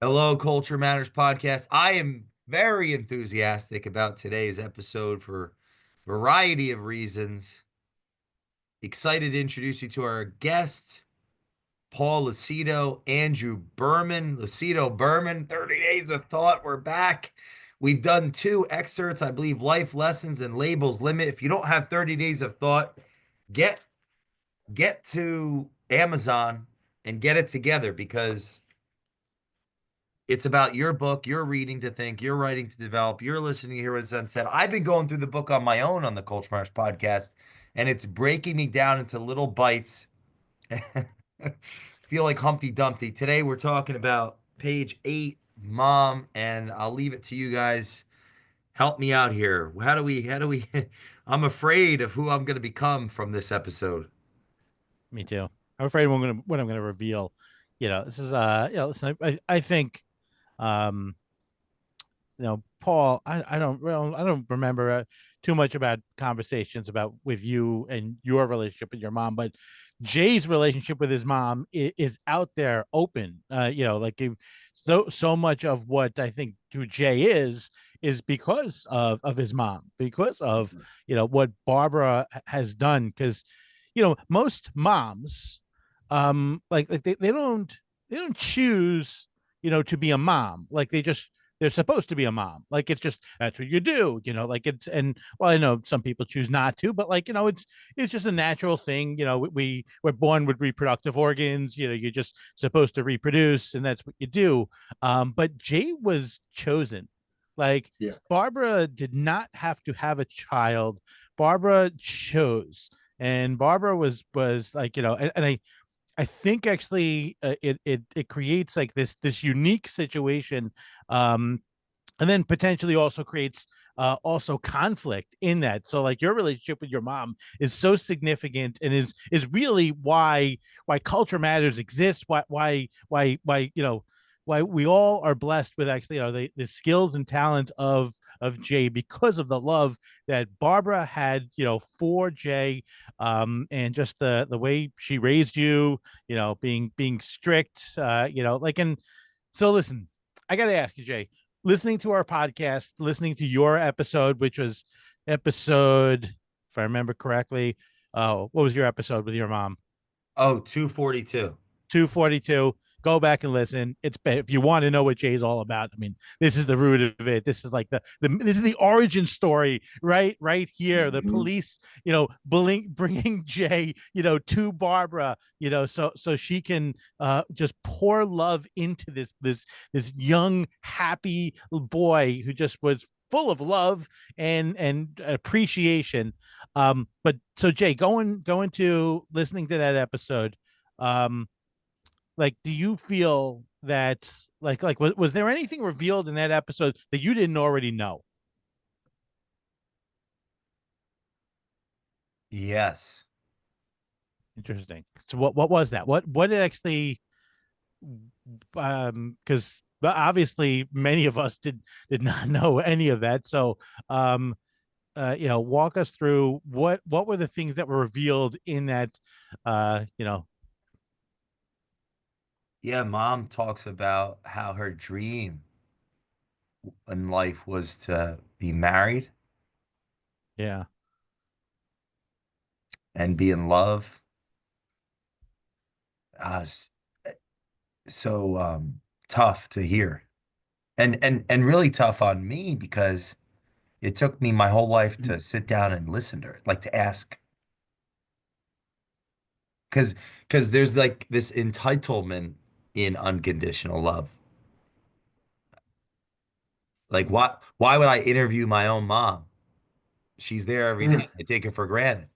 Hello, Culture Matters podcast. I am very enthusiastic about today's episode for a variety of reasons. Excited to introduce you to our guests, Paul Lucido, Andrew Berman. Lucido, Berman, 30 Days of Thought. We're back. We've done two excerpts, I believe, Life Lessons and Labels Limit. If you don't have 30 Days of Thought, get get to Amazon and get it together because it's about your book, your reading to think, your writing to develop, you're listening to hear what's unsaid. I've been going through the book on my own on the Culture March podcast, and it's breaking me down into little bites. Feel like Humpty Dumpty. Today we're talking about page 8, Mom, and I'll leave it to you guys. Help me out here. How do we I'm afraid of who I'm going to become from this episode. Me too. I'm afraid what I'm gonna reveal. This is listen, I think um Paul, I don't remember too much about conversations about with you and your relationship with your mom, but Jay's relationship with his mom is out there open. So much of what I think who Jay is because of his mom, because of what Barbara has done. Because most moms, they don't choose to be a mom. Like they're supposed to be a mom. Like it's just that's what you do, like it's and well, I know some people choose not to, but it's just a natural thing. We're born with reproductive organs, you're just supposed to reproduce, and that's what you do. But Jay was chosen. Like Yeah. Barbara did not have to have a child. Barbara chose. And Barbara was like, and I think actually it creates like this unique situation, and then potentially also creates also conflict in that. So like your relationship with your mom is so significant and is really why culture matters exists. Why we all are blessed with actually the skills and talent of Jay because of the love that Barbara had for Jay, and just the way she raised you, being strict, and so listen, I got to ask you, Jay, listening to our podcast, listening to your episode, which was episode, if I remember correctly, what was your episode with your mom? Oh, 242. 242. Go back and listen. If you want to know what Jay's all about. I mean, this is the root of it. This is like this is the origin story, right here. The Mhm. police, bringing Jay, to Barbara, so she can just pour love into this young happy boy who just was full of love and appreciation. But so Jay, going to listening to that episode, um like do you feel that was there anything revealed in that episode that you didn't already know? Yes. Interesting. So what was that? What did actually, because obviously many of us did not know any of that. So walk us through what were the things that were revealed in that, uh you know Yeah, Mom talks about how her dream in life was to be married yeah. and be in love. Uh, s- so tough to hear, and really tough on me because it took me my whole life to sit down and listen to her, like to ask, because there's like this entitlement in unconditional love. Like, Mm, why would I interview my own mom? She's there every Mm. day. I take it for granted.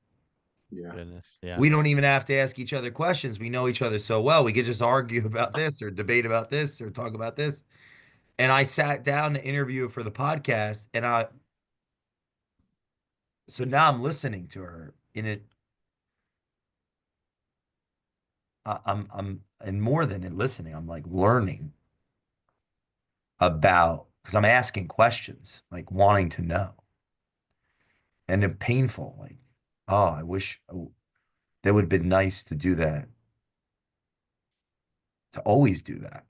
Yeah. goodness, yeah. We don't even have to ask each other questions. We know each other so well. We could just argue about this or debate about this or talk about this. And I sat down to interview her for the podcast, and so now I'm listening to her in it. And more than in listening, I'm like learning about because I'm asking questions, like wanting to know, and it's painful. Like, oh, I wish that would have been nice to do that, to always do that.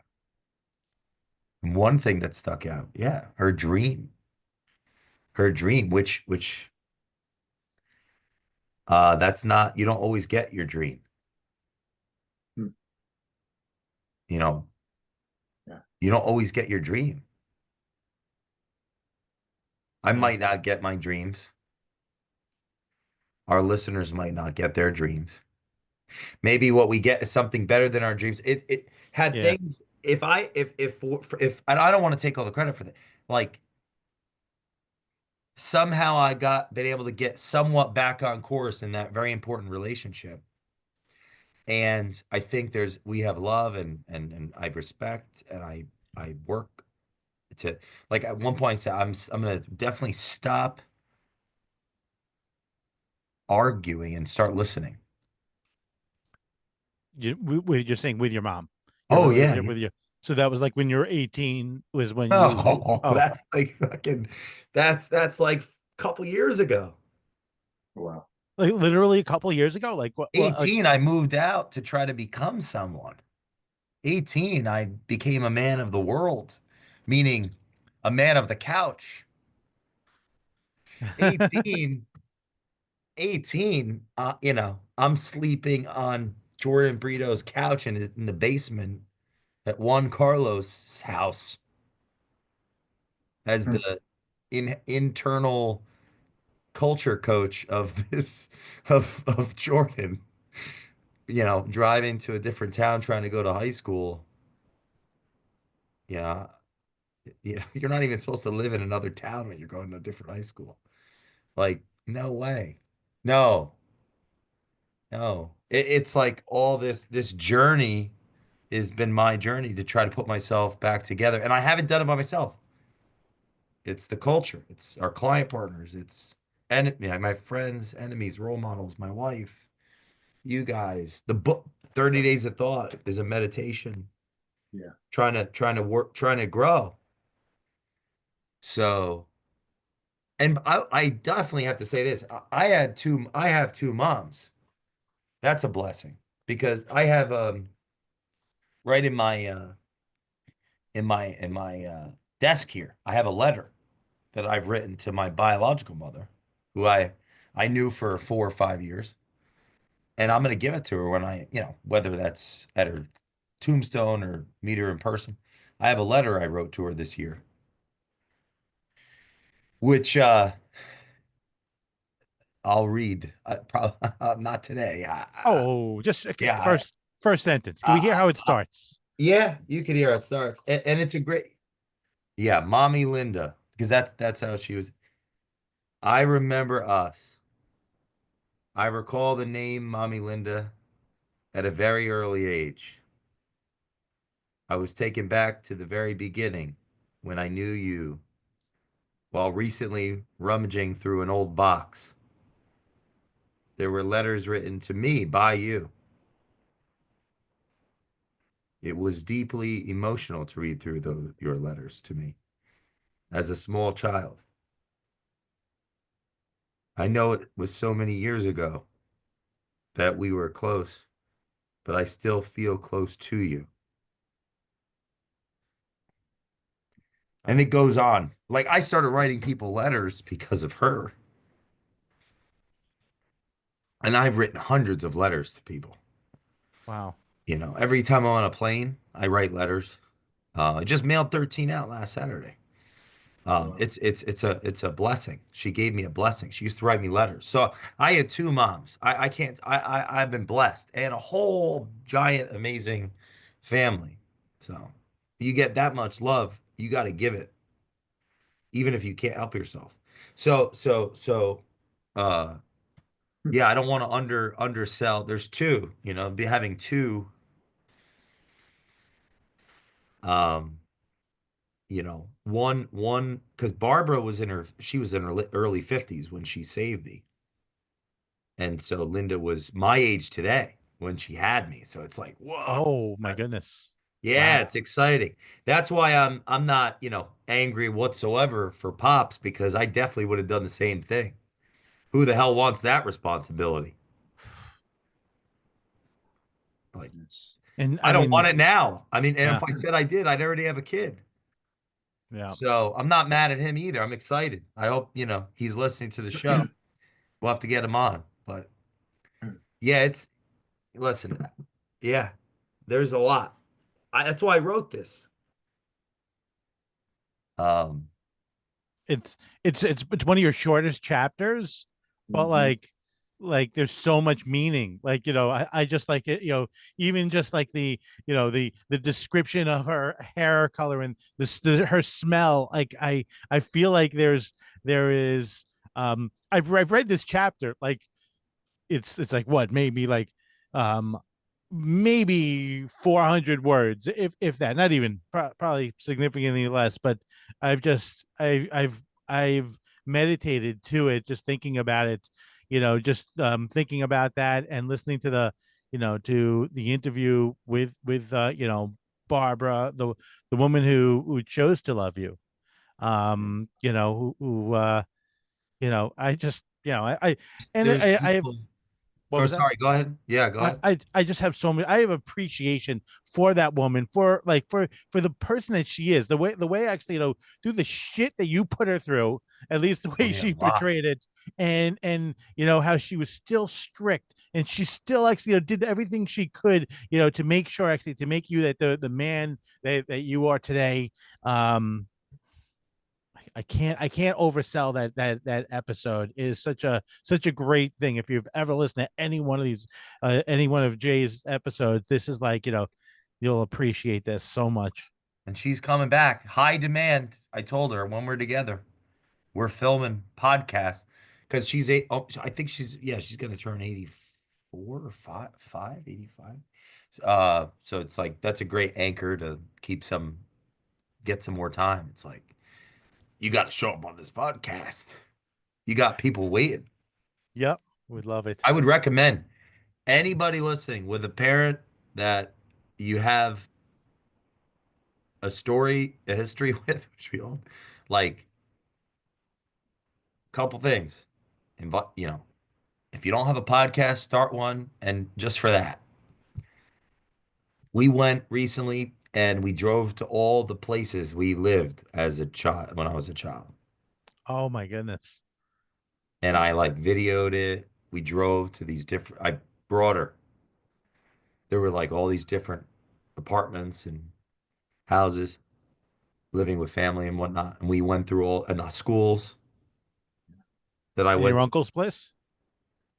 One thing that stuck out, yeah, her dream, which that's not, you don't always get your dream. Hmm. You know, Yeah. you don't always get your dream. I Yeah. might not get my dreams. Our listeners might not get their dreams. Maybe what we get is something better than our dreams. It had Yeah. things. If and I don't want to take all the credit for that. Like somehow I got been able to get somewhat back on course in that very important relationship. And I think we have love and I respect and I work to, like, at one point I said I'm gonna definitely stop arguing and start listening. You're saying with your mom, your Oh yeah, relationship yeah. with your. So that was like when you were 18 was when you Oh, oh, that's like fucking that's like a couple years ago. Wow. like literally a couple of years ago, like what like 18, I moved out to try to become someone. 18, I became a man of the world, meaning a man of the couch. 18, 18, I'm sleeping on Jordan Brito's couch in the basement at Juan Carlos' house as Hmm. the internal culture coach of this of Jordan, driving to a different town trying to go to high school. You know, you're not even supposed to live in another town when you're going to a different high school. Like, no way. No, no. It's like all this journey has been my journey to try to put myself back together. And I haven't done it by myself. It's the culture, it's our client partners, it's my friends, enemies, role models, my wife, you guys. The book 30 Days of Thought is a meditation, Yeah. trying to work, trying to grow. So, and I definitely have to say this. I have two moms. That's a blessing because I have right in my desk here, I have a letter that I've written to my biological mother, who I knew for 4 or 5 years. And I'm going to give it to her when whether that's at her tombstone or meet her in person. I have a letter I wrote to her this year, which I'll read. Probably not today. oh, just okay, Yeah, first sentence. Can we hear I, how it I, starts? yeah, you could hear how it starts, and it's a great, yeah, Mommy Linda, because that's how she was. I remember us. I recall the name Mommy Linda at a very early age. I was taken back to the very beginning when I knew you while recently rummaging through an old box. There were letters written to me by you. It was deeply emotional to read through your letters to me as a small child. I know it was so many years ago that we were close, but I still feel close to you. And Wow. it goes on. Like, I started writing people letters because of her. And I've written hundreds of letters to people. Wow. Every time I'm on a plane, I write letters. I just mailed 13 out last Saturday. Wow. It's a blessing. She gave me a blessing. She used to write me letters. So I had two moms. I can't. I've been blessed and a whole giant amazing family. So you get that much love, you got to give it, even if you can't help yourself. So, uh, Hmm. yeah, I don't want to undersell. There's two. Be having two. Um, one because Barbara she was in her early 50s when she saved me. And so Linda was my age today when she had me. So it's like, whoa. Oh my goodness. Yeah, Wow. it's exciting. That's why I'm not, angry whatsoever for Pops, because I definitely would have done the same thing. Who the hell wants that responsibility? Like, And I I don't want mean, it now. I mean, and yeah. if I said I did, I'd already have a kid. Yeah. So I'm not mad at him either. I'm excited. I hope, he's listening to the show. We'll have to get him on. But yeah, listen, yeah, there's a lot. That's why I wrote this. Um, It's one of your shortest chapters, but Mhm. like there's so much meaning. Like, I just like it, even just like the description of her hair color and her smell. Like I feel like there is I've read this chapter, like it's like what, maybe like um maybe 400 words, if that, not even, probably significantly less, but I've meditated to it, just thinking about it, just thinking about that and listening to to the interview with Barbara, the woman who chose to love you, I just, and there's I have, people. what Oh, was that? sorry. Go ahead. Yeah, go ahead. I just have so many. I have appreciation for that woman, for the person that she is, the way actually, through the shit that you put her through, at least the Oh way yeah, she a lot. portrayed it, and how she was still strict, and she still actually, did everything she could, to make sure, actually, to make you that the man that you are today. um I can't oversell that episode. It is such a great thing. If you've ever listened to any one of these, any one of Jay's episodes, this is like, you'll appreciate this so much. And she's coming back. High demand. I told her when we're together, we're filming podcast because I think she's gonna turn 84 or 85. So it's like that's a great anchor to get some more time. It's like you got to show up on this podcast. You got people waiting. Yep, would love it. I would recommend anybody listening with a parent that you have a history with, which we all like, couple things. If you don't have a podcast, start one. And just for that, we went recently and we drove to all the places we lived as a child when I was a child. Oh my goodness. And I like videoed it. We drove to I brought her. There were like all these different apartments and houses, living with family and whatnot. And we went through all and schools that I In your went to. uncle's place?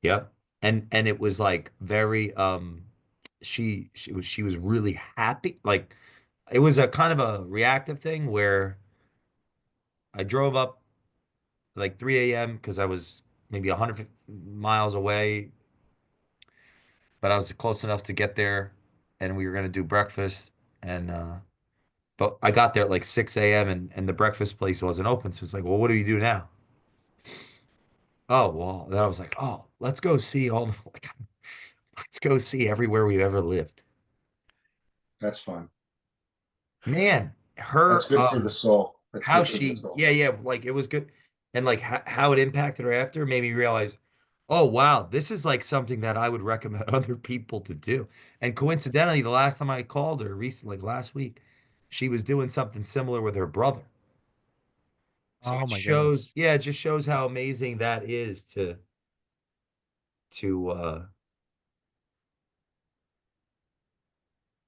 Yep. And it was like very she was really happy. Like it was a kind of a reactive thing where I drove up like 3 a.m. because I was maybe 150 miles away, but I was close enough to get there and we were gonna do breakfast and but I got there at like 6 a.m. and the breakfast place wasn't open. So it's like, well, what do you do now? Oh, well, then I was like, oh, let's go see like, let's go see everywhere we've ever lived. That's fun. Man, That's her good for the soul. That's how good for the she soul. yeah, like it was good. And like how it impacted her after made me realize, oh wow, this is like something that I would recommend other people to do. And coincidentally, the last time I called her recently, like last week, she was doing something similar with her brother. So Oh it my shows, goodness. yeah, it just shows how amazing that is to to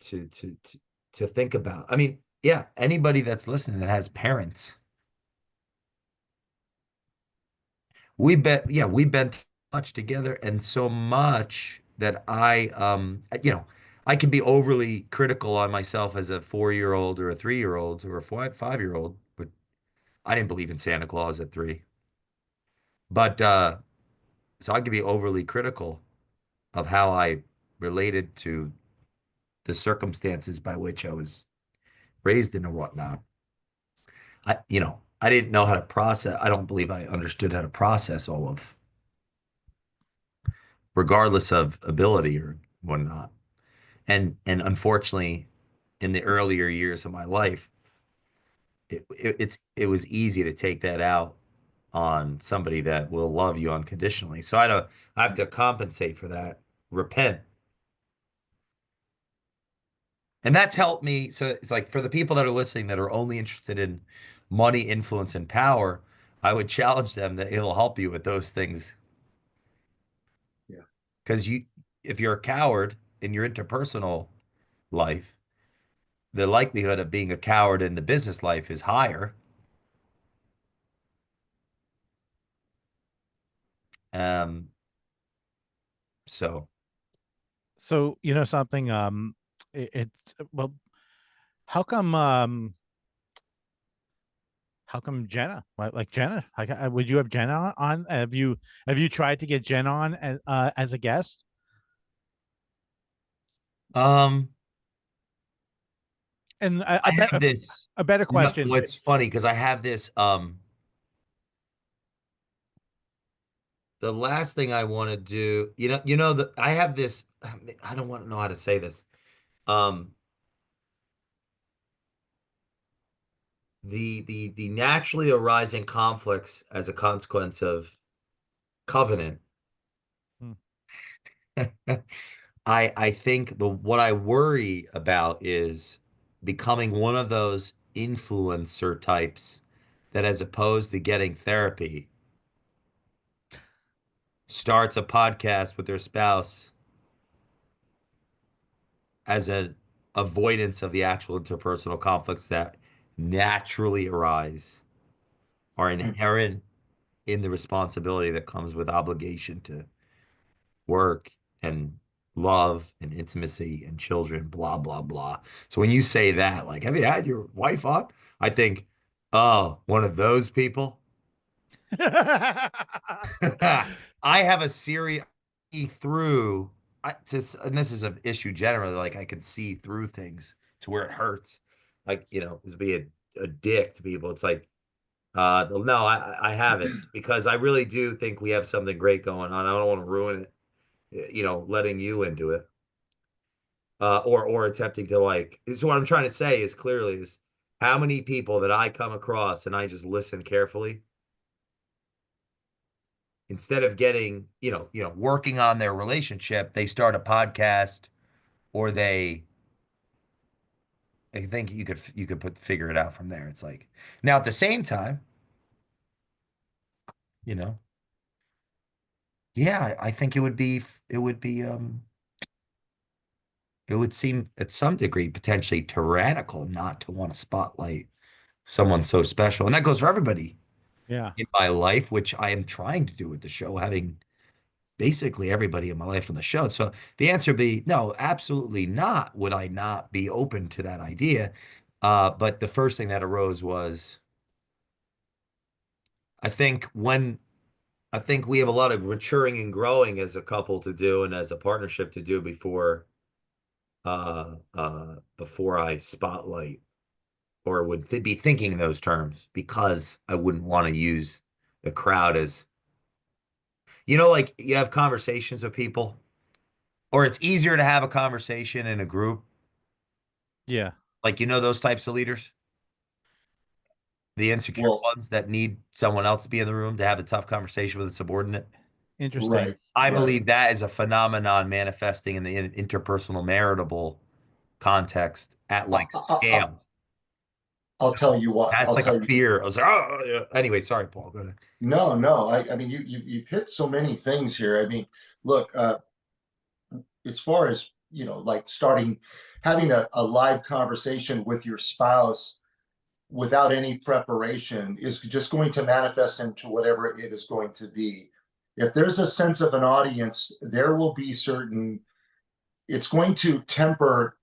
to to to think about. I mean, yeah, anybody that's listening that has parents, we've been through much together and so much that I can be overly critical on myself as a 4 year old or a 3 year old or a 5 year old, but I didn't believe in Santa Claus at 3. But so I could be overly critical of how I related to the circumstances by which I was raised in and whatnot. I didn't know how to process. I don't believe I understood how to process all of, regardless of ability or whatnot. And unfortunately, in the earlier years of my life, it was easy to take that out on somebody that will love you unconditionally. So I have to compensate for that, repent. And that's helped me. So it's like for the people that are listening that are only interested in money, influence, and power, I would challenge them that it'll help you with those things. Yeah. Because if you're a coward in your interpersonal life, the likelihood of being a coward in the business life is higher. Um, so So you know something, it's well, how come Jenna, like Jenna, like would you have Jenna on? Have you tried to get Jenna on as a guest? um, And I have this. a better No, question. what's funny because I have this. The last thing I want to do, that I have this. I don't want to know how to say this. Um, the naturally arising conflicts as a consequence of covenant. Hmm. I think the what I worry about is becoming one of those influencer types that, as opposed to getting therapy, starts a podcast with their spouse as an avoidance of the actual interpersonal conflicts that naturally arise, are inherent in the responsibility that comes with obligation to work and love and intimacy and children, blah, blah, blah. So when you say that, like, have you had your wife on? I think, oh, one of those people. I have a serious through and this is an issue generally, like I can see through things to where it hurts. Like, to be a dick to people. It's like, no, I haven't because I really do think we have something great going on. I don't want to ruin it, letting you into it. Or attempting to like, so what I'm trying to say is clearly is how many people that I come across and I just listen carefully instead of getting, working on their relationship, they start a podcast or I think you could figure it out from there. It's like now at the same time, you know, yeah, I think it would seem at some degree potentially tyrannical not to want to spotlight someone so special. And that goes for everybody Yeah. in my life, which I am trying to do with the show, having basically everybody in my life on the show. So the answer would be no, absolutely not. Would I not be open to that idea? But the first thing that arose was I think when I think we have a lot of maturing and growing as a couple to do and as a partnership to do before I spotlight or would be thinking in those terms because I wouldn't want to use the crowd as like you have conversations with people or it's easier to have a conversation in a group. Yeah. Like, those types of leaders, the insecure Well, ones that need someone else to be in the room to have a tough conversation with a subordinate. Interesting. right, I right. believe that is a phenomenon manifesting in the interpersonal maritable context at I, like I, I, scale. I'll So tell you what. that's I'll like a tell you. fear. I was like, oh, yeah. Anyway, sorry, Paul. Go ahead. No, no. I mean, you've hit so many things here. I mean, look, as far as like having a live conversation with your spouse without any preparation is just going to manifest into whatever it is going to be. If there's a sense of an audience, there will be it's going to temper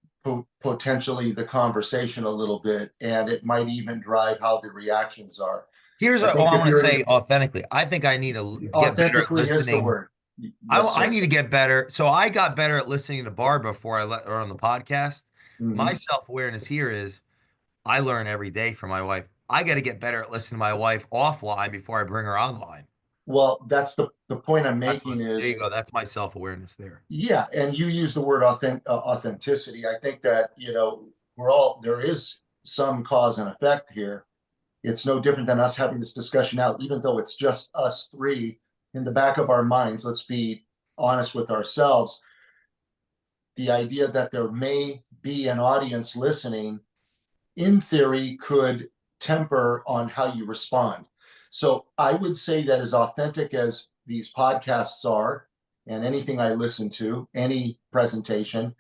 potentially the conversation a little bit, and it might even drive how the reactions are. Here's I what think I if want to you're say authentically. I think I need to get better at authentically is the listening. word. I, Yes, I sir. need to get better. So I got better at listening to Barbara before I let her on the podcast. My Mhm. self-awareness here is I learn every day from my wife. I got to get better at listening to my wife offline before I bring her online. Well, that's the point I'm That's making what, there you is, go. That's my self-awareness there. yeah, and you use the word authenticity. I think that, there is some cause and effect here. It's no different than us having this discussion out, even though it's just us three in the back of our minds. Let's be honest with ourselves. The idea that there may be an audience listening, in theory, could temper on how you respond. So I would say that as authentic as these podcasts are, and anything I listen to, any presentation,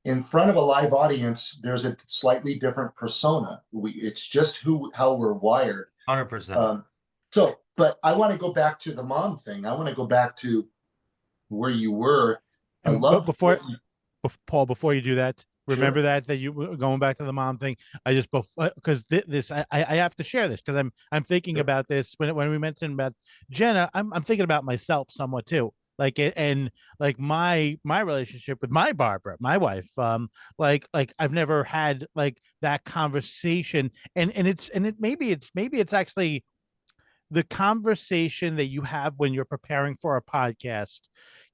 in front of a live audience, there's a slightly different persona. It's just how we're wired. 100%. But I want to go back to the mom thing. I want to go back to where you were. I love Paul, before you do that, remember Sure. that you were going back to the mom thing. I just, because this, I have to share this, because I'm thinking Sure. about this when we mentioned about Jenna. I'm thinking about myself somewhat too. Like it, and like my relationship with my Barbara, my wife, like I've never had like that conversation, and maybe it's actually the conversation that you have when you're preparing for a podcast.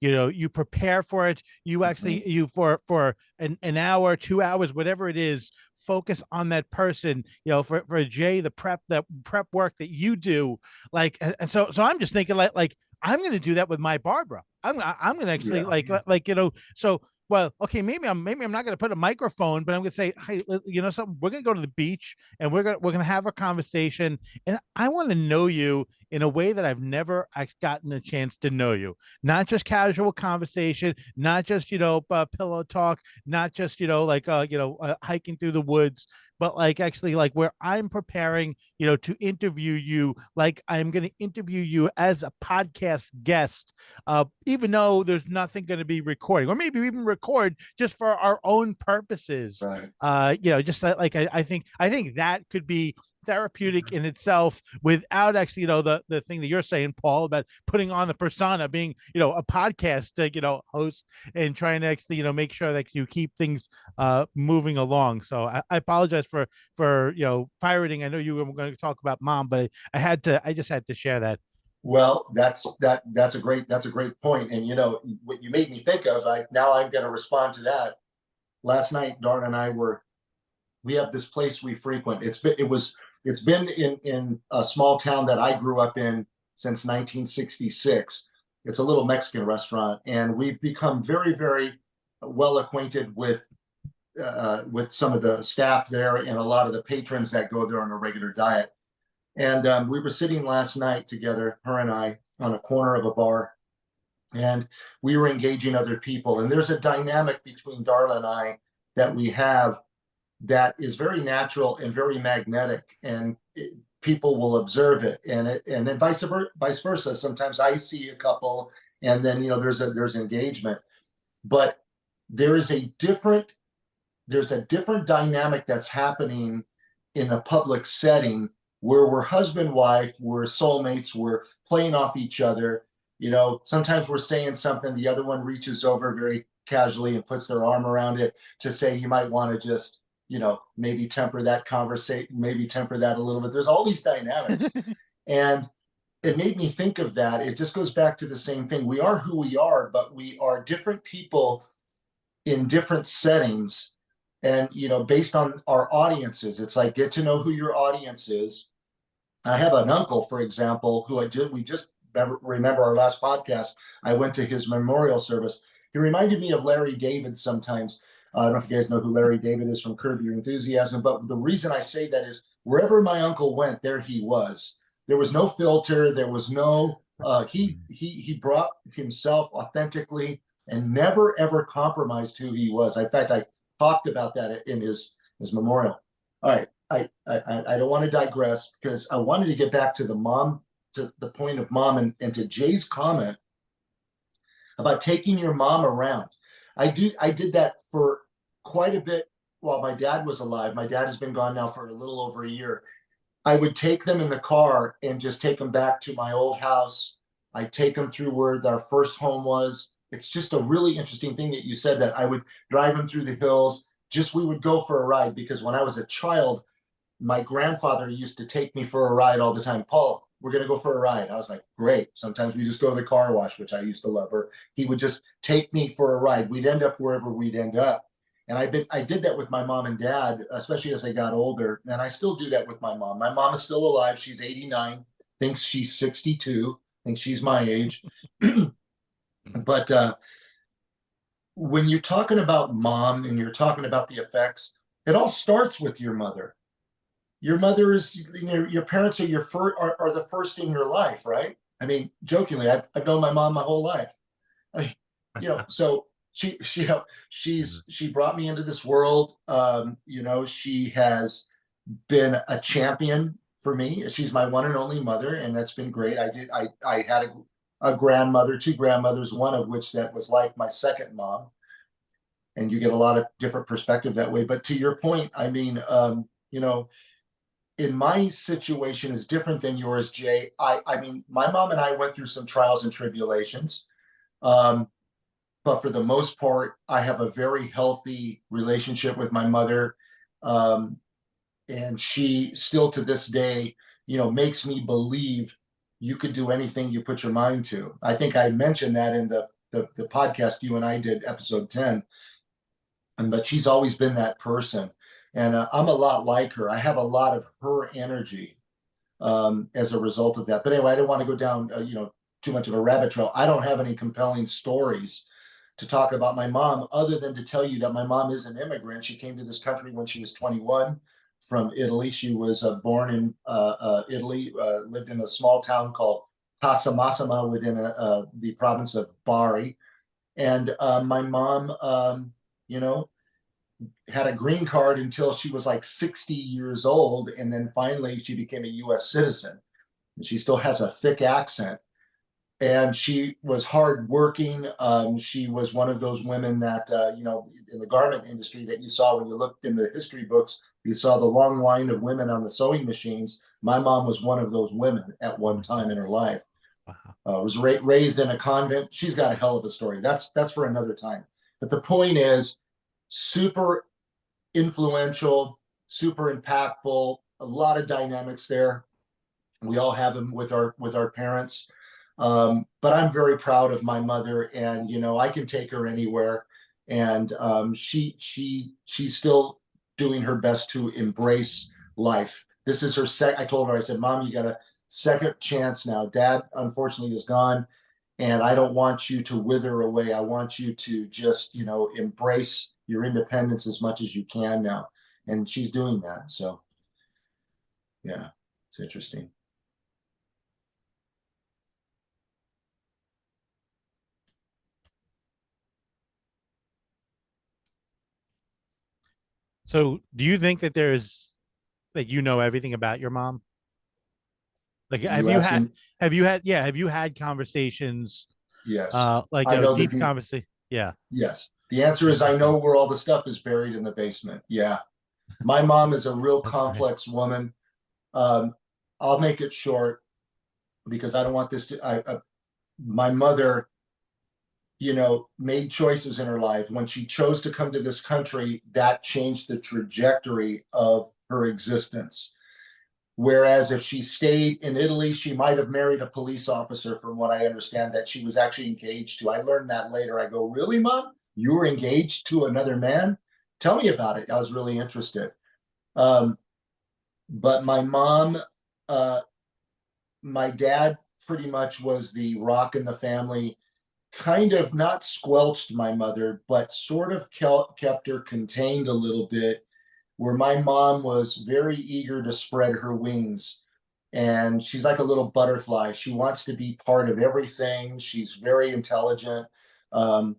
You prepare for it, you actually, Mhm. you for an hour, 2 hours, whatever it is, focus on that person. For Jay, the prep work that you do, like, and so I'm just thinking like I'm going to do that with my Barbara. I'm going to actually Yeah. so, well, okay, maybe I'm not going to put a microphone, but I'm going to say, hey, something, we're going to go to the beach, and we're going to have a conversation, and I want to know you in a way that I've never gotten a chance to know you. Not just casual conversation, not just pillow talk, not just hiking through the woods, but like actually like where I'm preparing to interview you, like I'm going to interview you as a podcast guest, even though there's nothing going to be recording, or maybe even record just for our own purposes. Right. Just like I think that could be therapeutic in itself, without actually the thing that you're saying, Paul, about putting on the persona, being a podcast host, and trying to actually make sure that you keep things moving along. So I apologize for pirating. I know you were going to talk about mom, but I just had to share that. Well, that's a great point. And what you made me think of, now I'm going to respond to that. Last night, Darn and we have this place we frequent. It's been in a small town that I grew up in since 1966. It's a little Mexican restaurant, and we've become very, very well acquainted with some of the staff there and a lot of the patrons that go there on a regular diet. And we were sitting last night together, her and I, on a corner of a bar, and we were engaging other people. And there's a dynamic between Darla and I that we have that is very natural and very magnetic, and people will observe it, and then vice versa. Sometimes I see a couple, and then there's engagement, but there is a different there's a different dynamic that's happening in a public setting where we're husband wife, we're soulmates, we're playing off each other. Sometimes we're saying something, the other one reaches over very casually and puts their arm around it to say, you might want to just maybe temper that conversation, maybe temper that a little bit. There's all these dynamics. And it made me think of that. It just goes back to the same thing. We are who we are, but we are different people in different settings. And, based on our audiences, it's like, get to know who your audience is. I have an uncle, for example, who we just remember our last podcast. I went to his memorial service. He reminded me of Larry David sometimes. I don't know if you guys know who Larry David is from Curb Your Enthusiasm, but the reason I say that is wherever my uncle went, there he was. There was no filter. There was no, he brought himself authentically and never, ever compromised who he was. In fact, I talked about that in his memorial. All right. I don't want to digress, because I wanted to get back to the point of mom, and to Jay's comment about taking your mom around. I did that for quite a bit while my dad was alive. My dad has been gone now for a little over a year. I would take them in the car and just take them back to my old house. I'd take them through where their first home was. It's just a really interesting thing that you said, that I would drive them through the hills. We would go for a ride, because when I was a child, my grandfather used to take me for a ride all the time. Paul, we're going to go for a ride. I was like, great. Sometimes we just go to the car wash, which I used to love. Or he would just take me for a ride. We'd end up wherever we'd end up. And I did that with my mom and dad, especially as I got older. And I still do that with my mom. My mom is still alive. She's 89, thinks she's 62, thinks she's my age. But when you're talking about mom and you're talking about the effects, it all starts with your mother. your mother is, your parents are are the first in your life, right? I mean, jokingly, I've known my mom my whole life. I mean, so she brought me into this world. She has been a champion for me. She's my one and only mother, and that's been great. I had a grandmother, two grandmothers, one of which that was like my second mom, and you get a lot of different perspective that way. But to your point, I mean, in my situation is different than yours, Jay. I mean, my mom and I went through some trials and tribulations. Um, but for the most part, I have a very healthy relationship with my mother. And she still to this day, makes me believe you could do anything you put your mind to. I think I mentioned that in the podcast you and I did, episode 10. But she's always been that person. And I'm a lot like her. I have a lot of her energy as a result of that. But anyway, I don't want to go down, too much of a rabbit trail. I don't have any compelling stories to talk about my mom, other than to tell you that my mom is an immigrant. She came to this country when she was 21 from Italy. She was born in Italy, lived in a small town called Casamassima within the province of Bari. And my mom, had a green card until she was like 60 years old. And then finally she became a US citizen. And she still has a thick accent. And she was hardworking. She was one of those women that, in the garment industry that you saw when you looked in the history books, you saw the long line of women on the sewing machines. My mom was one of those women at one time in her life. Wow. Was raised in a convent. She's got a hell of a story. That's for another time. But the point is, super influential, super impactful, a lot of dynamics there. We all have them with our parents. But I'm very proud of my mother, and I can take her anywhere, and she's still doing her best to embrace life. This is her I told her, I said, Mom, you got a second chance now. Dad, unfortunately, is gone, and I don't want you to wither away. I want you to just embrace your independence as much as you can now, and she's doing that. So yeah, it's interesting. So do you think that everything about your mom? Like You asking? have you had conversations Yes, like I know the deep deep. conversation? Yeah. Yes, the answer is I Interesting. know where all the stuff is buried in the basement. Yeah, my mom is a real That's great. complex woman. Um, I'll make it short because I don't want this to. My mother, made choices in her life. When she chose to come to this country, that changed the trajectory of her existence. Whereas if she stayed in Italy, she might have married a police officer, from what I understand, that she was actually engaged to. I learned that later. I go, really, Mom? You were engaged to another man? Tell me about it. I was really interested. Um, but my mom, uh, my dad pretty much was the rock in the family, kind of not squelched my mother, but sort of kept her contained a little bit, where my mom was very eager to spread her wings. And she's like a little butterfly. She wants to be part of everything. She's very intelligent. Um,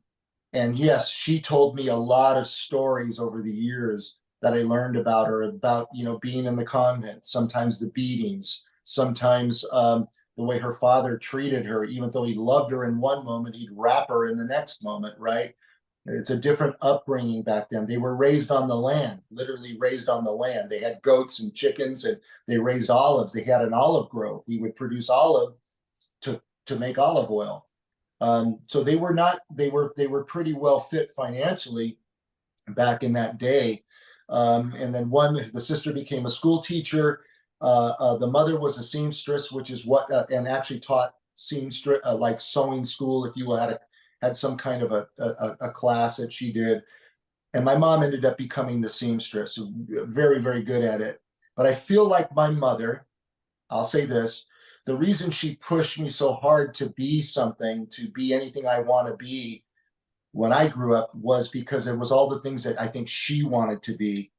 and yes, she told me a lot of stories over the years that I learned about her, about, being in the convent, sometimes the beatings, sometimes the way her father treated her. Even though he loved her in one moment, he'd rap her in the next moment, right? It's a different upbringing back then. They were raised on the land, literally raised on the land. They had goats and chickens, and they raised olives. They had an olive grove. He would produce olive to make olive oil. So they were not, they were pretty well fit financially back in that day. And then the sister became a school teacher. The mother was a seamstress, which is and actually taught seamstress, like sewing school, if you had some kind of a class that she did. And my mom ended up becoming the seamstress, very, very good at it. But I feel like my mother, I'll say this, the reason she pushed me so hard to be something, to be anything I want to be when I grew up, was because it was all the things that I think she wanted to be.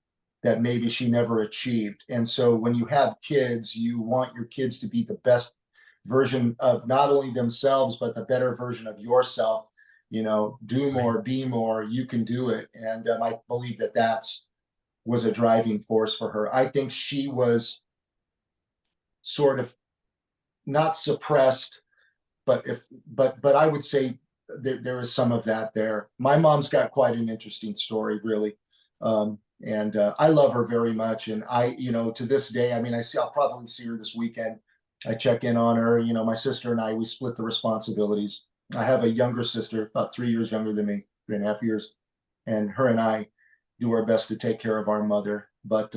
that maybe she never achieved. And so when you have kids, you want your kids to be the best version of not only themselves, but the better version of yourself. Do more, be more, you can do it. And I believe that was a driving force for her. I think she was sort of not suppressed, but I would say there is some of that there. My mom's got quite an interesting story, really. And I love her very much. And to this day, I mean, I'll probably see her this weekend. I check in on her. My sister and I, we split the responsibilities. I have a younger sister, about 3 years younger than me, 3.5 years. And her and I do our best to take care of our mother. But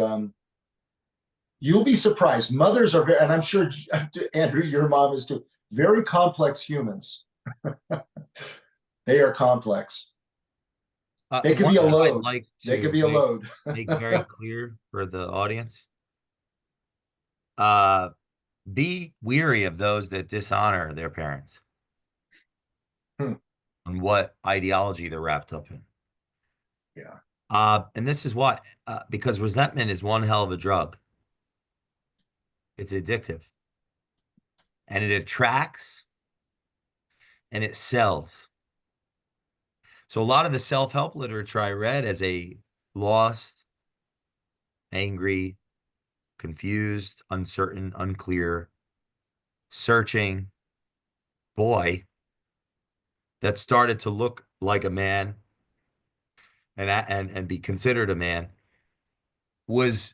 you'll be surprised. Mothers are very, and I'm sure, Andrew, your mom is too, very complex humans. They are complex. They could be a load. I'd like They to could be a load. make very clear for the audience. Be weary of those that dishonor their parents and what ideology they're wrapped up in. Yeah. And this is why, because resentment is one hell of a drug. It's addictive. And it attracts and it sells. So a lot of the self-help literature I read as a lost, angry, confused, uncertain, unclear, searching boy that started to look like a man and be considered a man was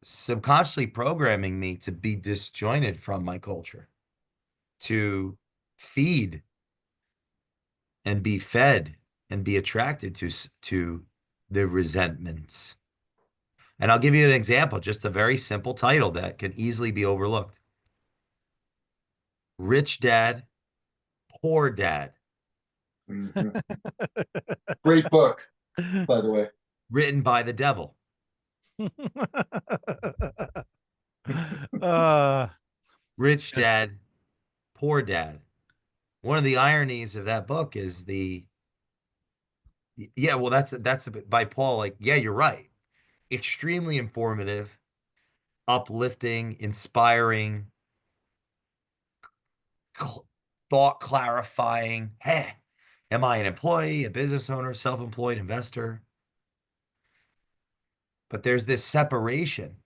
subconsciously programming me to be disjointed from my culture, to feed and be fed and be attracted to the resentments. And I'll give you an example, just a very simple title that can easily be overlooked. Rich Dad, Poor Dad. Mm-hmm. Great book, by the way. Written by the devil. Rich Dad, Poor Dad. One of the ironies of that book is well, that's by Paul. Like, yeah, you're right. Extremely informative, uplifting, inspiring, thought clarifying. Hey, am I an employee, a business owner, self-employed investor? But there's this separation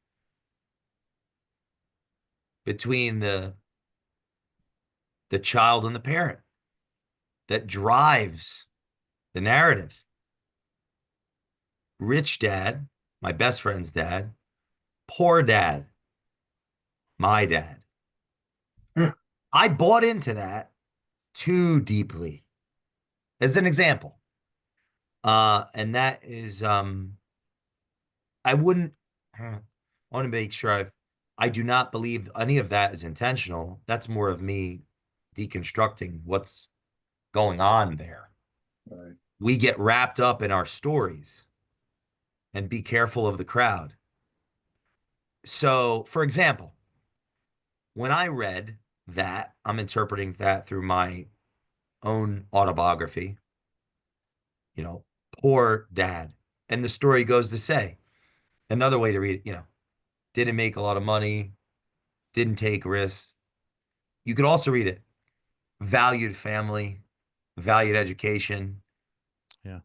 between the child and the parent that drives the narrative. Rich dad, my best friend's dad. Poor dad, my dad. I bought into that too deeply. As an example. And that is I wouldn't I want to make sure I do not believe any of that is intentional. That's more of me deconstructing what's going on there. Right. We get wrapped up in our stories and be careful of the crowd. So, for example, when I read that, I'm interpreting that through my own autobiography, poor dad. And the story goes to say, another way to read it, didn't make a lot of money, didn't take risks. You could also read it, valued family, valued education,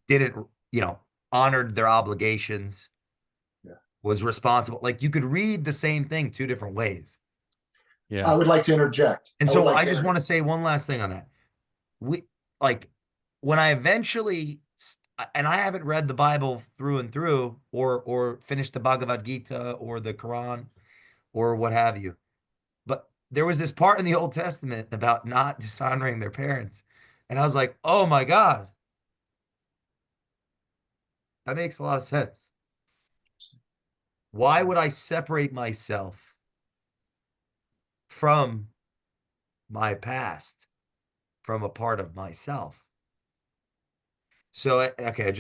didn't, honored their obligations, was responsible. Like you could read the same thing two different ways. Yeah. I would like to interject. And so I just want to say one last thing on that. When I eventually, and I haven't read the Bible through and through or finished the Bhagavad Gita or the Quran or what have you. But there was this part in the Old Testament about not dishonoring their parents. And I was like, oh my God. That makes a lot of sense. Why would I separate myself from my past, from a part of myself? So, okay,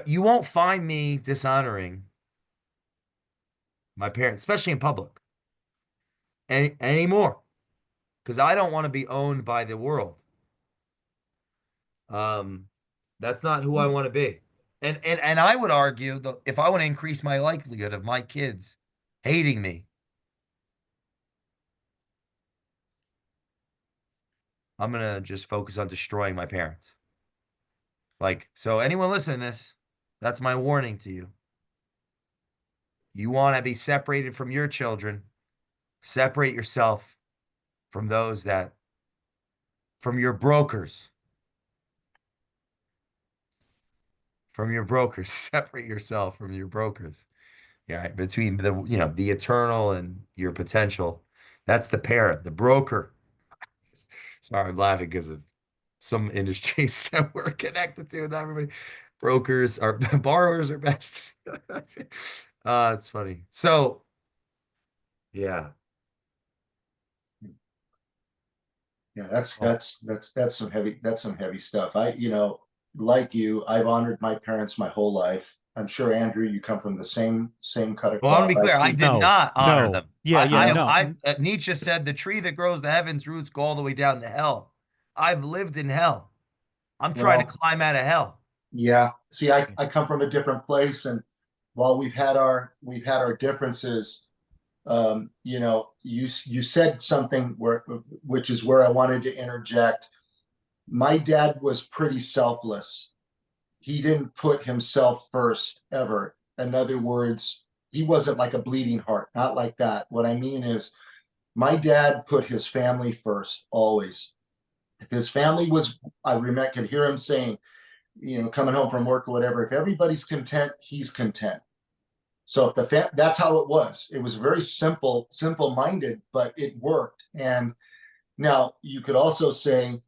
you won't find me dishonoring my parents, especially in public, anymore, because I don't want to be owned by the world. That's not who I want to be. And I would argue that if I want to increase my likelihood of my kids hating me, I'm gonna just focus on destroying my parents. Like, so anyone listening to this, that's my warning to you. You want to be separated from your children, separate yourself from those that, from your brokers, separate yourself from your brokers. Yeah, right? Between the eternal and your potential. That's the parent, the broker. Sorry, I'm laughing because of some industries that we're connected to. Not everybody. Brokers are borrowers are best. It's funny. So, yeah. Yeah, that's some heavy stuff. Like you, I've honored my parents my whole life. I'm sure, Andrew, you come from the same cut of Well, I want to cloth. be I clear. I see. did No, not honor no, them. yeah, yeah, no. Nietzsche said the tree that grows to heaven's roots go all the way down to hell. I've lived in hell. I'm trying to Well, climb out of hell. yeah. See, I come from a different place, and while we've had our differences, you said something which is where I wanted to interject. My dad was pretty selfless. He didn't put himself first ever. In other words, he wasn't like a bleeding heart, not like that. What I mean is, my dad put his family first always. If his family was, I remember, could hear him saying, coming home from work or whatever, if everybody's content, he's content. So if that's how it was. It was very simple minded, but it worked. And now you could also say,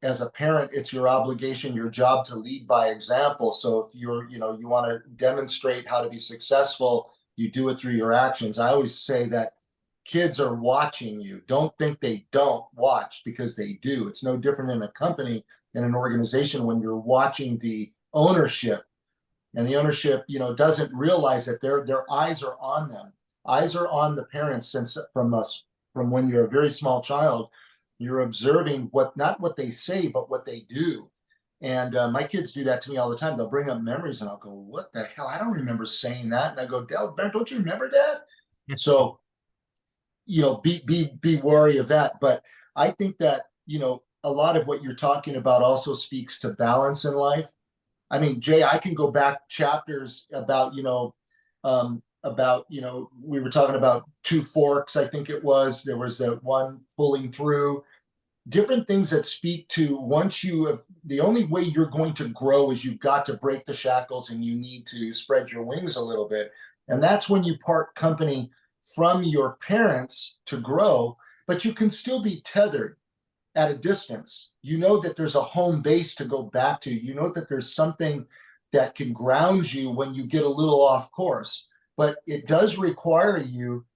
as a parent, it's your obligation, your job to lead by example. So if you want to demonstrate how to be successful, you do it through your actions. I always say that kids are watching you. Don't think they don't watch, because they do. It's no different in a company, in an organization, when you're watching the ownership, and the ownership, doesn't realize that their eyes are on them. Eyes are on the parents, since from when you're a very small child, you're observing not what they say, but what they do. And my kids do that to me all the time. They'll bring up memories, and I'll go, "What the hell? I don't remember saying that." And I go, "Dad, don't you remember, Dad?" So, be wary of that. But I think that a lot of what you're talking about also speaks to balance in life. I mean, Jay, I can go back chapters about, we were talking about two forks, I think it was. There was the one pulling through, different things that speak to, once you have, the only way you're going to grow is you've got to break the shackles, and you need to spread your wings a little bit. And that's when you part company from your parents to grow, but you can still be tethered at a distance. You know that there's a home base to go back to. You know that there's something that can ground you when you get a little off course. But it does require you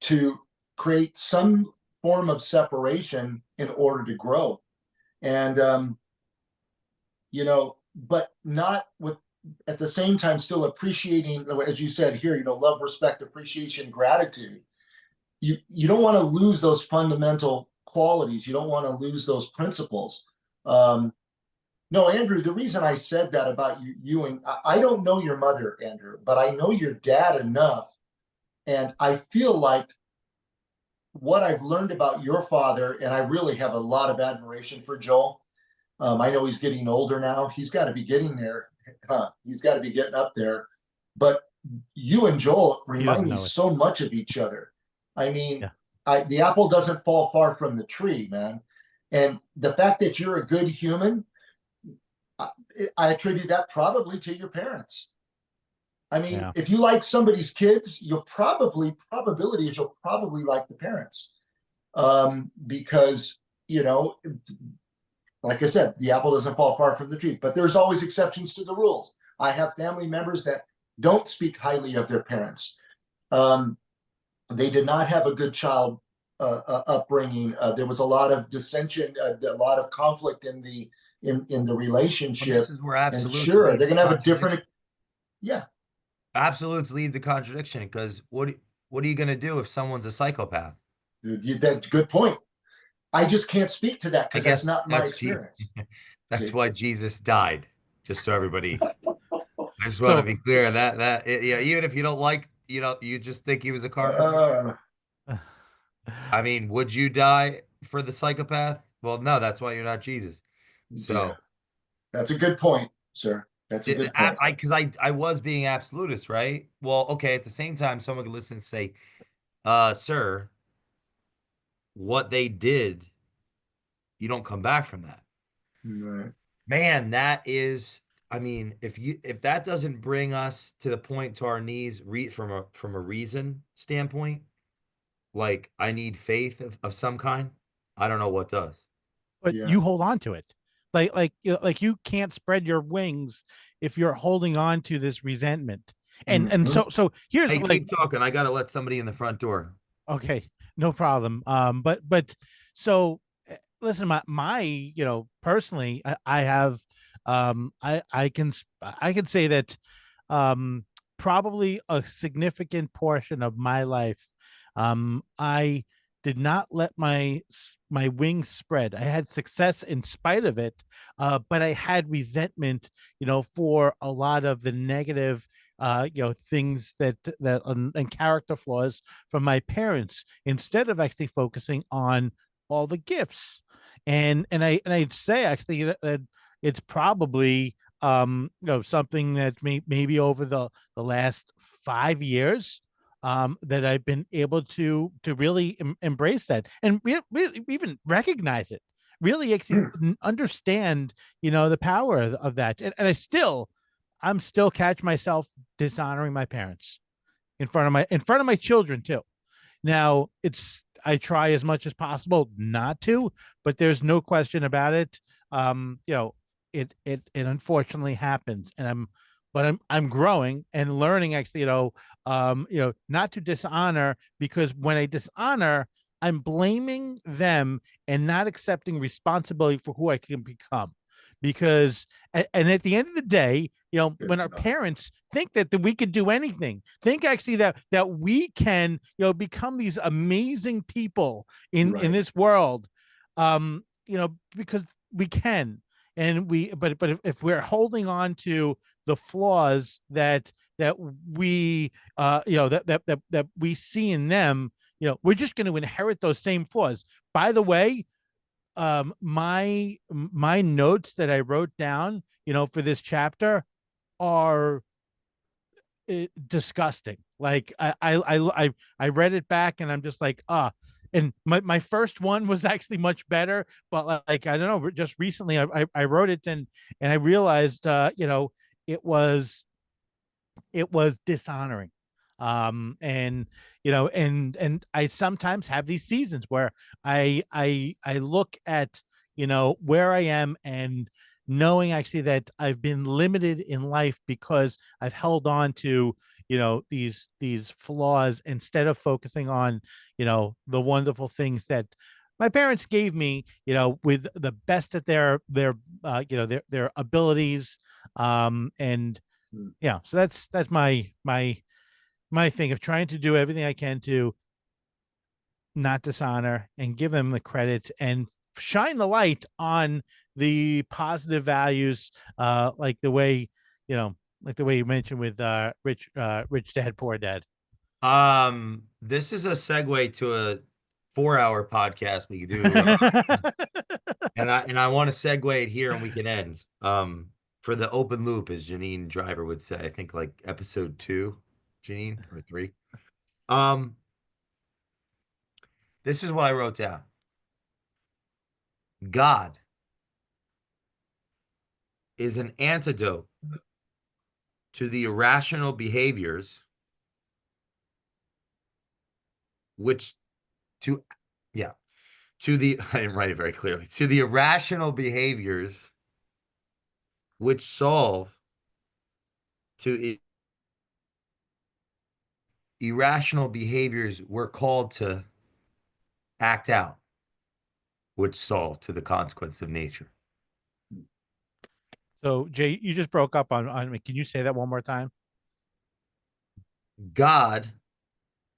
to create some form of separation in order to grow. And, but not with, at the same time, still appreciating, as you said here, love, respect, appreciation, gratitude. You don't want to lose those fundamental qualities. You don't want to lose those principles. No, Andrew, the reason I said that about you and I don't know your mother, Andrew, but I know your dad enough. And I feel like what I've learned about your father, and I really have a lot of admiration for Joel. I know he's getting older now. He's got to be getting there. He's got to be getting up there. But you and Joel remind me so much of each other. I mean, yeah. The apple doesn't fall far from the tree, man. And the fact that you're a good human, I attribute that probably to your parents. I mean, yeah. If you like somebody's kids, probability is you'll probably like the parents. Because, like I said, the apple doesn't fall far from the tree, but there's always exceptions to the rules. I have family members that don't speak highly of their parents. They did not have a good child upbringing. There was a lot of dissension, a lot of conflict in the relationship. Well, this is where absolutes, and sure, they're going to have a different. Yeah, absolutes lead the contradiction, because what are you going to do if someone's a psychopath? That's a good point. I just can't speak to that because that's not my experience. That's why Jesus died, just so everybody Just want to So be clear yeah, even if you don't like, you just think he was a carpenter. Uh, I mean, would you die for the psychopath? Well, no, that's why you're not Jesus. yeah, So, that's a good point, sir. That's a good point. because I was being absolutist, right? Well, okay, at the same time, someone could listen and say, sir, what they did, you don't come back from that. Right. Man, that is, I mean, if that doesn't bring us to the point to our knees from a reason standpoint, like I need faith of some kind, I don't know what does. but Yeah. you hold on to it. Like you can't spread your wings if you're holding on to this resentment. And Mhm. so here's Hey, like, keep talking. I gotta let somebody in the front door. okay, no problem. But so listen, my personally, I have I can say that um probably a significant portion of my life, I did not let my wings spread. I had success in spite of it, but I had resentment, for a lot of the negative things and character flaws from my parents, instead of actually focusing on all the gifts. And I'd say actually that it's probably something that maybe over the last 5 years, that I've been able to really embrace that, and really even recognize it, really actually understand the power of that. And I'm still catch myself dishonoring my parents in front of my children too. Now, I try as much as possible not to, but there's no question about it. It unfortunately happens, and I'm growing and learning actually, not to dishonor, because when I dishonor, I'm blaming them and not accepting responsibility for who I can become. Because and at the end of the day, when It's our not parents think that we could do anything, think actually that we can, become these amazing people in right. this world, because we can. And but if we're holding on to the flaws that we that we see in them, we're just going to inherit those same flaws. By the way, my notes that I wrote down, for this chapter, are disgusting. Like I read it back and I'm just like, and my first one was actually much better, but like I don't know, just recently I wrote it, and I realized, it was dishonoring. And and I sometimes have these seasons where I look at, where I am, and knowing actually that I've been limited in life because I've held on to, these flaws, instead of focusing on, the wonderful things that my parents gave me, with the best at their abilities. And Mm. yeah, so that's my thing of trying to do everything I can to not dishonor and give them the credit, and shine the light on the positive values, like the way, you mentioned with rich dad poor dad. This is a segue to a 4-hour podcast we could do, and I want to segue it here and we can end. For the open loop, as Janine Driver would say, I think like episode 2, Janine, or 3. Um, this is what I wrote down. God is an antidote to the irrational behaviors which to yeah, to the I didn't write it very clearly. To the irrational behaviors which solve to irrational behaviors we're called to act out, which solve to the consequence of nature. So Jay, you just broke up on me. Can you say that one more time? God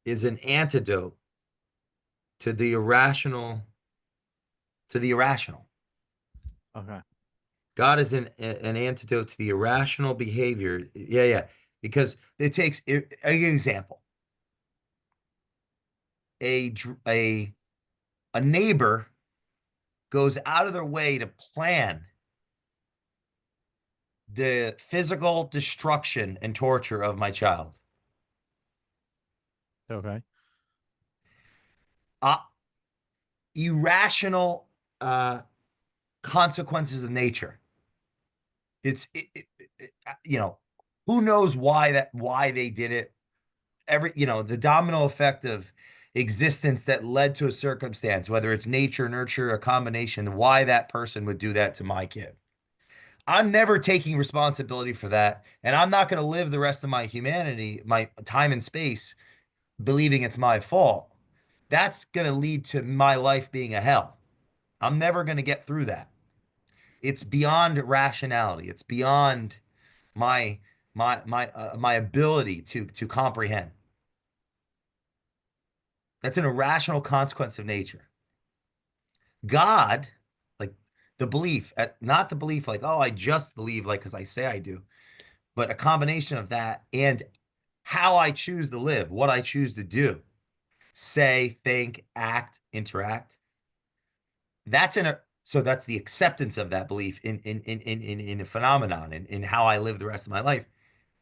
is an antidote to the irrational, to the irrational. Okay. God is an antidote to the irrational behavior. Yeah, yeah. Because it takes an example. A a neighbor goes out of their way to plan the physical destruction and torture of my child. Okay. Uh, Irrational uh, consequences of nature. It's you know, who knows why they did it. The domino effect of existence that led to a circumstance, whether it's nature, nurture, a combination, why that person would do that to my kid. I'm never taking responsibility for that, and I'm not going to live the rest of my humanity, my time and space, believing it's my fault. That's going to lead to my life being a hell. I'm never going to get through that. It's beyond rationality. It's beyond my my ability to comprehend. That's an irrational consequence of nature. God, like the belief, not the belief like, oh, I just believe like because I say I do, but a combination of that and how I choose to live, what I choose to do, say, think, act, interact. So that's the acceptance of that belief in a phenomenon in how I live the rest of my life.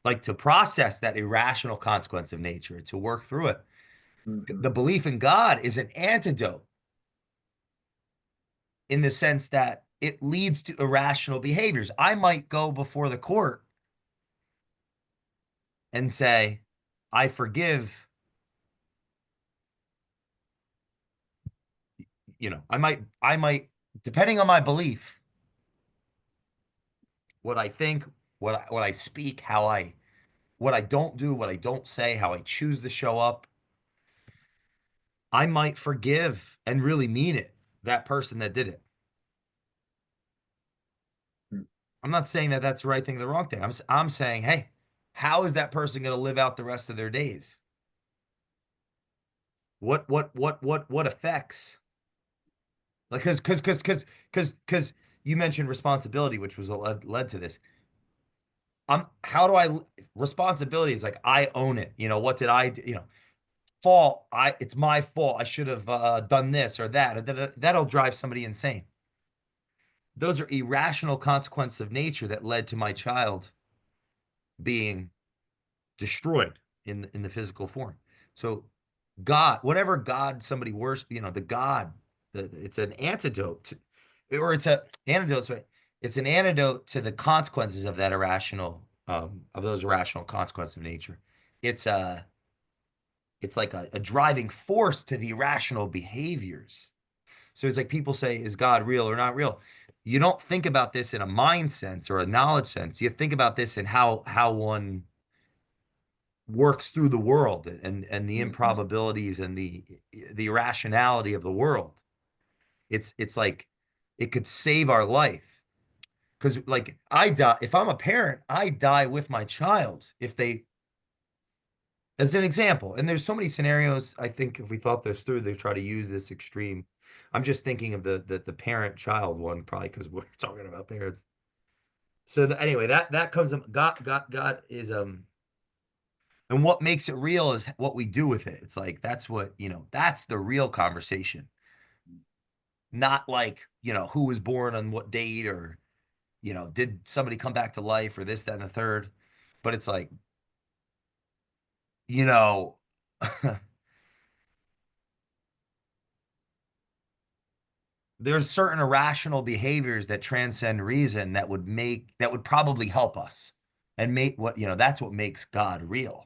Like to process that irrational consequence of nature, to work through it. Mhm. The belief in God is an antidote in the sense that it leads to irrational behaviors. I might go before the court and say, I forgive, I might, depending on my belief, what I think, what I speak, what I don't do, what I don't say, how I choose to show up, I might forgive and really mean it, that person that did it. I'm not saying that that's the right thing or the wrong thing. I'm saying, hey, how is that person going to live out the rest of their days? What effects? Like, because you mentioned responsibility, which was led to this. How do I responsibility is like I own it. What did I do? Fault. It's my fault. I should have done this or that. That'll drive somebody insane. Those are irrational consequences of nature that led to my child being destroyed in the physical form. So God, whatever God somebody worse, the God, it's an antidote to, or it's a antidote. Sorry, it's an antidote to the consequences of that irrational, of those irrational consequences of nature. It's a, it's like a driving force to the irrational behaviors. So it's like people say, is God real or not real? You don't think about this in a mind sense or a knowledge sense. You think about this in how one works through the world and the Mhm. improbabilities and the irrationality of the world. It's like it could save our life. Because like I die, if I'm a parent, I die with my child if they, as an example. And there's so many scenarios. I think if we thought this through, they try to use this extreme. I'm just thinking of the parent child one, probably because we're talking about parents. So anyway, that comes God is and what makes it real is what we do with it. It's like that's the real conversation. Not like, who was born on what date or, did somebody come back to life or this, that, and the third. But it's like, you know, there's certain irrational behaviors that transcend reason that would probably help us and make that's what makes God real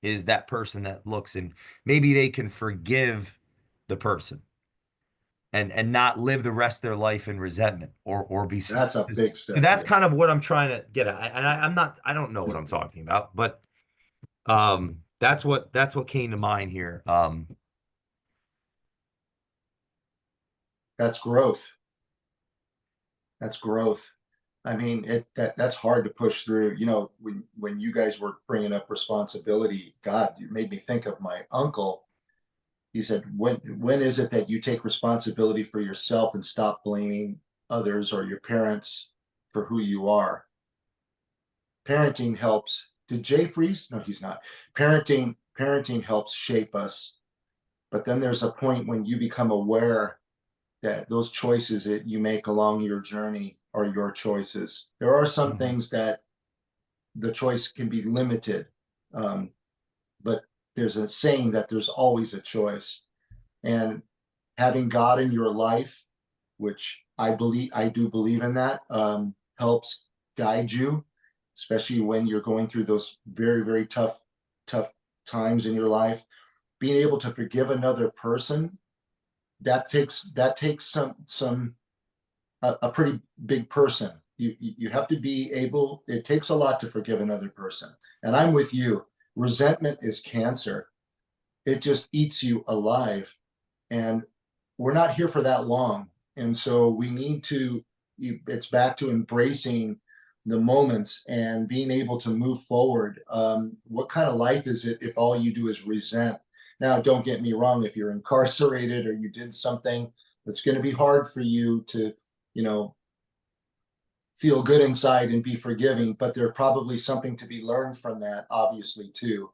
is that person that looks and maybe they can forgive the person and not live the rest of their life in resentment or be That's a 'cause big step. that's Yeah. kind of what I'm trying to get at. And I don't know what I'm talking about, but that's what came to mind here. That's growth. That's growth. I mean, that's hard to push through. When you guys were bringing up responsibility, God, you made me think of my uncle. He said, when is it that you take responsibility for yourself and stop blaming others or your parents for who you are. Parenting helps. Did Jay freeze? No, he's not. Parenting helps shape us. But then there's a point when you become aware that those choices that you make along your journey are your choices. There are some things that the choice can be limited, but there's a saying that there's always a choice. And having God in your life, which I do believe in that, helps guide you, especially when you're going through those very, very tough times in your life. Being able to forgive another person, that takes a pretty big person. You have to be able. It takes a lot to forgive another person. And I'm with you. Resentment is cancer. It just eats you alive. And we're not here for that long. And so we need to, it's back to embracing the moments and being able to move forward. What kind of life is it if all you do is resent? Now, don't get me wrong, if you're incarcerated or you did something, it's going to be hard for you to, feel good inside and be forgiving, but there's probably something to be learned from that, obviously, too.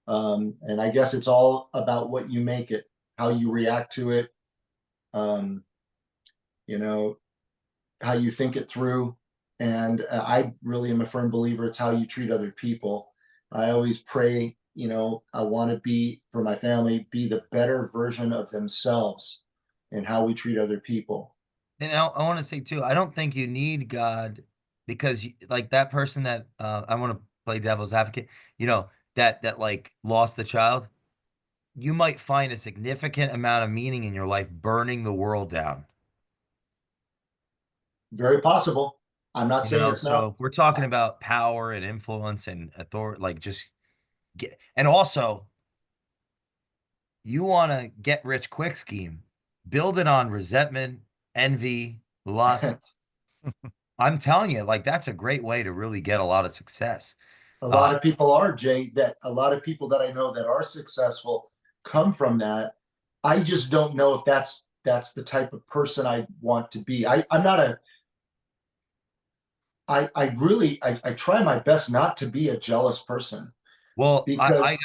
And I guess it's all about what you make it, how you react to it, how you think it through. And I really am a firm believer it's how you treat other people. I always pray, I want to be, for my family, be the better version of themselves and how we treat other people. And I want to say too, I don't think you need God because like that person that I want to play devil's advocate, that like lost the child, you might find a significant amount of meaning in your life burning the world down. Very possible. I'm not saying it's So not. if we're talking about power and influence and authority, like just and also you want to get rich quick scheme, build it on resentment, envy, lust. I'm telling you, like that's a great way to really get a lot of success. A lot of people are, Jay, that a lot of people that I know that are successful come from that. I just don't know if that's the type of person I want to be. I'm not a I try my best not to be a jealous person. Well, Because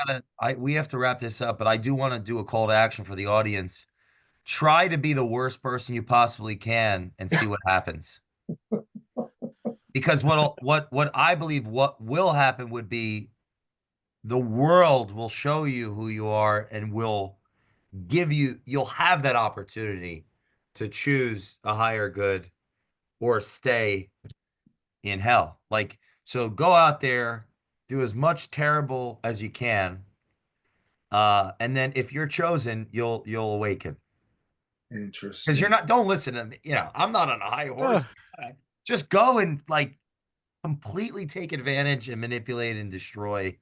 we have to wrap this up, but I do want to do a call to action for the audience. Try to be the worst person you possibly can and see what happens. Because what I believe what will happen would be the world will show you who you are and will you'll have that opportunity to choose a higher good or stay in hell. Like, so go out there, do as much terrible as you can. And then if you're chosen, you'll awaken. Because you're interesting. not, don't listen to me. I'm not on a high horse. Just go and like completely take advantage and manipulate and destroy.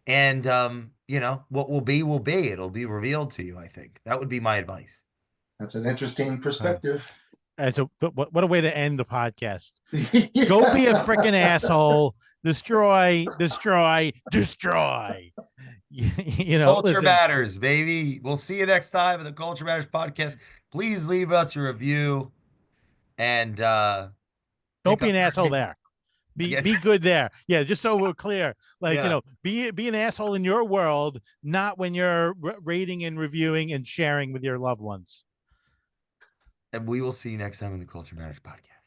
And what will be. It'll be revealed to you, I think. That would be my advice. That's an interesting perspective. And so, what a way to end the podcast. Yeah. Go be a freaking asshole. Destroy, destroy, destroy. Culture listen. Matters, baby. We'll see you next time in the Culture Matters podcast. Please leave us a review and don't be an asshole there. Be good there. Yeah, just so we're clear. Like, be an asshole in your world, not when you're rating and reviewing and sharing with your loved ones. And we will see you next time in the Culture Matters podcast.